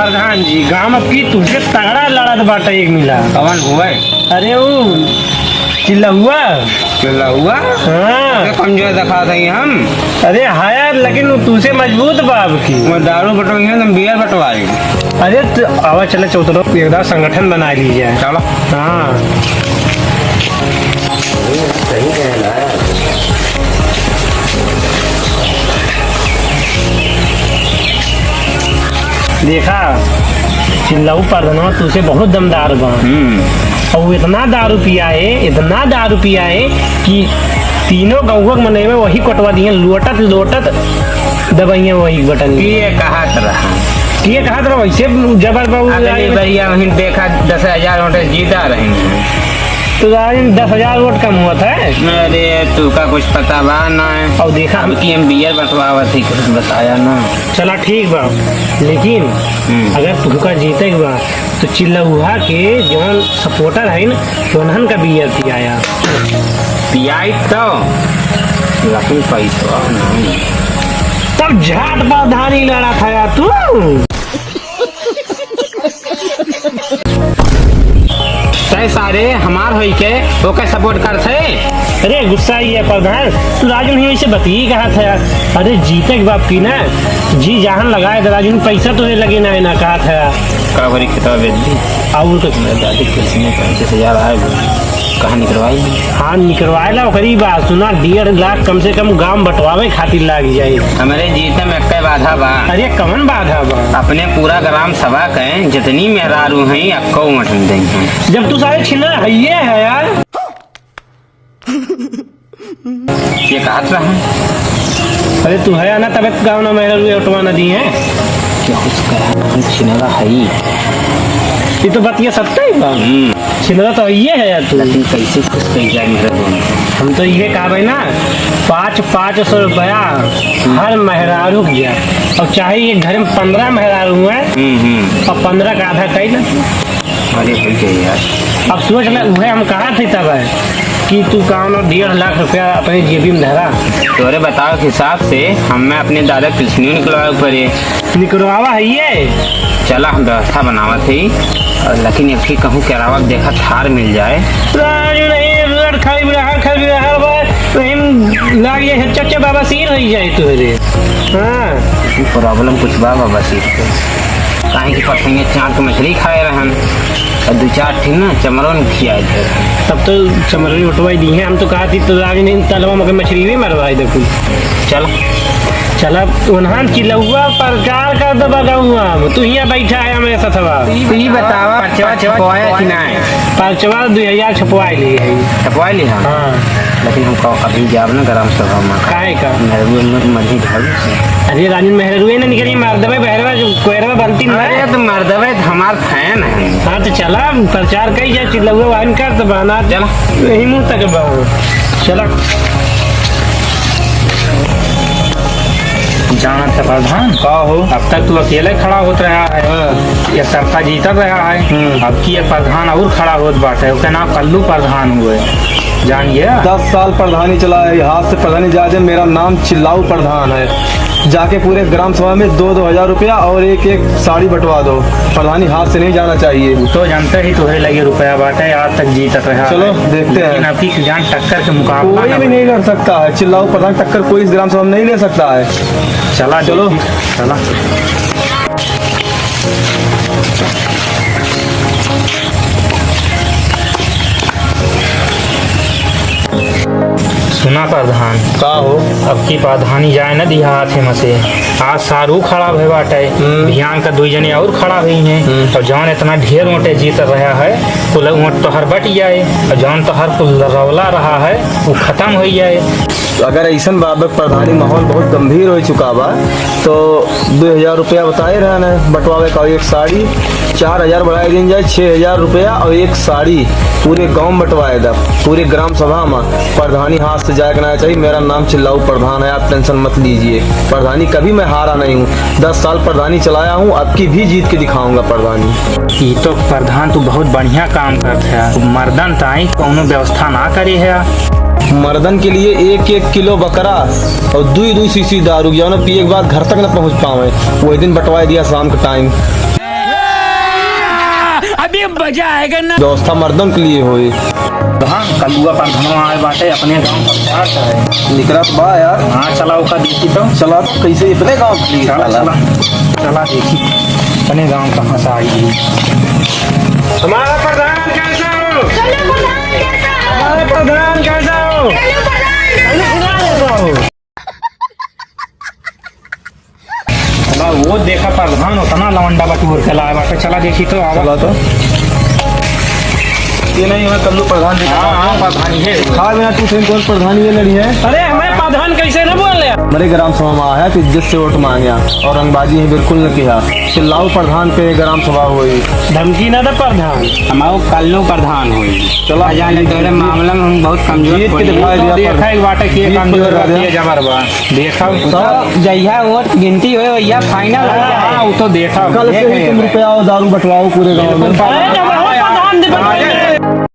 प्रधान जी गांव अब की तुझे तगड़ा लड़त बाटा एक मिला। कवन हुआ? अरे वो चिल्लहुआ। हुआ हाँ कमजोर दिखा थे हम। अरे हाँ यार, लेकिन वो तुझसे मजबूत बाब की। वो दारू बटवाई है, तुम बियर बटवाई। अरे आवा चले चौथरो एकदम संगठन बना लीजिए। चलो। हाँ सही कहना है। देखा चिल्लाऊ प्रधान तुझसे बहुत दमदार बा। और इतना दारू पिया है, इतना दारू पिया है कि तीनों गाँव मने में वही कटवा दिए, लोटत लोटत दबाइया वही बटन। ये कहा रहा ये कहा था वैसे जबर बढ़िया वहीं देखा 10,000 वोट जीता रहे हैं। तो 10,000 वोट कम हुआ था। अरे तू का कुछ पता बा ना है। और देखा हम की हम बियर बटवावा थी, कुछ बताया ना। चला ठीक बा, लेकिन अगर तुमका जीते बा तो चिल्लहुआ के जवन सपोर्टर है ना उन्हन का बियर पियाया पियाई तो लेकिन पैसा नहीं। तब झाट प्रधानी लड़ा था यार तू। तय सारे हमार होई के वो के सपोर्ट कर थे। अरे गुस्सा ही है प्रधान, तू राजू नहीं वैसे बती कहा था यार। अरे जीते के बाप की ना जी जहान लगाए तो राजू पैसा तो लगे ना कहा था यार। का बड़ी किताब बेच दी और तो दादी किसी ने 35,000 आए कहाँ निकलवाई। हाँ निकलवाए ला करीब बात सुना 1.5 लाख कम से कम गांव बंटवावे खातिर लाग जाए। हमारे जीते में कई बाधा बा। अरे कमन बाधा बा? अपने पूरा ग्राम सभा के जितनी मेहरारू हैं अक्को मटन देंगे। जब तू सारे छिना है ये है यार। ये कहा रहा। अरे तू है ना तब गाँव ना मेहरा उठवा न दी है क्या उसका छिनरा है ही। ये तो बात ये सत्य ही बा। छिनरा तो ये है यार तू। लेकिन कैसे खुश कही जाए मेरे दोनों। हम तो ये कहा भाई ना 500 रुपया हर मेहरारू गया, और चाहे ये घर में 15 मेहरारू है और 15 का आधा कही ना। अरे भाई यार अब सोच ले वह हम कहा थे तब है कि तू कौन 1.5 लाख रुपया अपने जेबी में धरा। तोरे बताओ हिसाब से हमें अपने दादा कृष्ण निकलवा पड़े। निकलवावा है ये। चला हम व्यवस्था बनावा थी, और लेकिन एक ही कहूँ केरावा देखा थार मिल जाए। चचा बाबा सीर हो जाए तुहरे। हाँ प्रॉब्लम कुछ बा बाबा सीर पे कहीं की पसंद 4 मछली खाए रहन और 2-4 थी ना चमरों खियाए थे। तब तो चमरनी उठवाई दी है। हम तो कहा थी तो आगे नहीं तलवा मगर मछली भी मरवाई देखो। चल चला उन्हान चिल्लुआ प्रचार कर दबा गाँव तू यहाँ बैठा है हमें सथवा। ये बतावा छपवाया कि नहीं? परचवा 2000 छपवाई ली है। छपवाई ली हाँ। लेकिन हमको अभी जाब ना ग्राम सभा में काहे का मर्जी ढाल। अरे राजन मेहरुए ने निकली मार दबे बहरवा कोयरवा बनती ना। अरे तो मार दबे हमार फैन है। हाँ तो चला प्रचार कही जाए चिल्लुआ वाहन कर तो बना चला यही मुँह तक बहु चला। जाना था प्रधान का हो, अब तक तू अकेले खड़ा होत रहा है, ये सरका जीता रहा है। अब की ये प्रधान और खड़ा होत बाटे, उसका नाम कल्लू प्रधान हुए जानिए। 10 साल प्रधानी चला है, हाथ से प्रधानी जादे। मेरा नाम चिल्लाऊ प्रधान है। जाके पूरे ग्राम सभा में 2-2 रुपया और एक साड़ी बंटवा दो। प्रधानी हाथ से नहीं जाना चाहिए। तो जानते ही तुम्हें लगे रुपया बाटे, आज तक जीता रहा। चलो देखते हैं। लेकिन आपकी जान टक्कर के मुकाबला कोई भी नहीं कर सकता है। चिल्लाऊ प्रधान टक्कर कोई इस ग्राम सभा में नहीं ले सकता है। चला चलो चला। सुना प्रधान का हो, अब की प्रधानी जाए न दिया हाथ में से। आज सारू खड़ा भे बाटे, ध्यान का 2 जने और खड़ा हुई हैं। और जौन इतना ढेर मोटे जीत रहा है कुल ऊँट तो हर बट जाए, और जौन तो हर कुल रौला रहा है वो खत्म हो जाए। अगर ऐसा बाबक प्रधानी माहौल बहुत गंभीर हो चुका बा तो 2000 रुपया बताए रहना बंटवावे का। एक साड़ी 4000 बढ़ाई दी जाए, 6000 रुपया और एक साड़ी पूरे गांव में बंटवाए दा पूरे ग्राम सभा में। प्रधानी हाथ से जाए करना चाहिए। मेरा नाम चिल्लाऊ प्रधान है, आप टेंशन मत लीजिए। प्रधानी कभी मैं हारा नहीं हूँ। 10 साल प्रधानी चलाया हूँ, अब की भी जीत के दिखाऊंगा प्रधानी। ये तो प्रधान तू बहुत बढ़िया काम करते है। मर्दन ताई कोनो व्यवस्था ना करे है। मर्दन के लिए 1-1 किलो बकरा और 2-2 शीशी दारू जो ना पिए के बाद घर तक न पहुँच पावे, वही दिन बंटवाए दिया शाम के टाइम। व्यवस्था मर्दन के लिए हुई। हाँ कलुआ प्रधान आए बाटे अपने गांव प्रचार है। निकलत बा यार। हाँ चला ओका देखी तो चला तो कैसे इतने गाँव के लिए चला चला चला देखी अपने गांव कहाँ से आई है। हमारा प्रधान कैसा हो? चलो प्रधान कैसा हो? हमारा प्रधान कैसा हो? चलो प्रधान कैसा हो? चला वो देखा प्रधान उतना लवंडा बटूर के लाए बाटे चला देखी तो आवा। चला तो ये नहीं है कल्लू प्रधान जी। हाँ हाँ प्रधान है। खा बिना तू से कौन प्रधान ये लड़ी है। अरे हमें प्रधान कैसे न बोले? हमारे ग्राम सभा में आया तो इज्जत से वोट मांगा और रंगबाजी ही बिल्कुल न किया। चिल्लाओ प्रधान पे ग्राम सभा हुई। धमकी ना दे प्रधान। हमारो कल्लू प्रधान हुई। चला जाने तेरे मामला में हम बहुत कमजोर जीत के पड़ी। दिखाई दिया देखा एक बाटे की जीत कमजोर को दिखा दिया। रहती है जबर बा देखा तो जहिया वोट गिनती हो या फाइनल हाँ वो तो देखा कल से ही तुम रुपया और दारू बंटवाओ पूरे गाँव में। अरे जब हमें प्रधान दे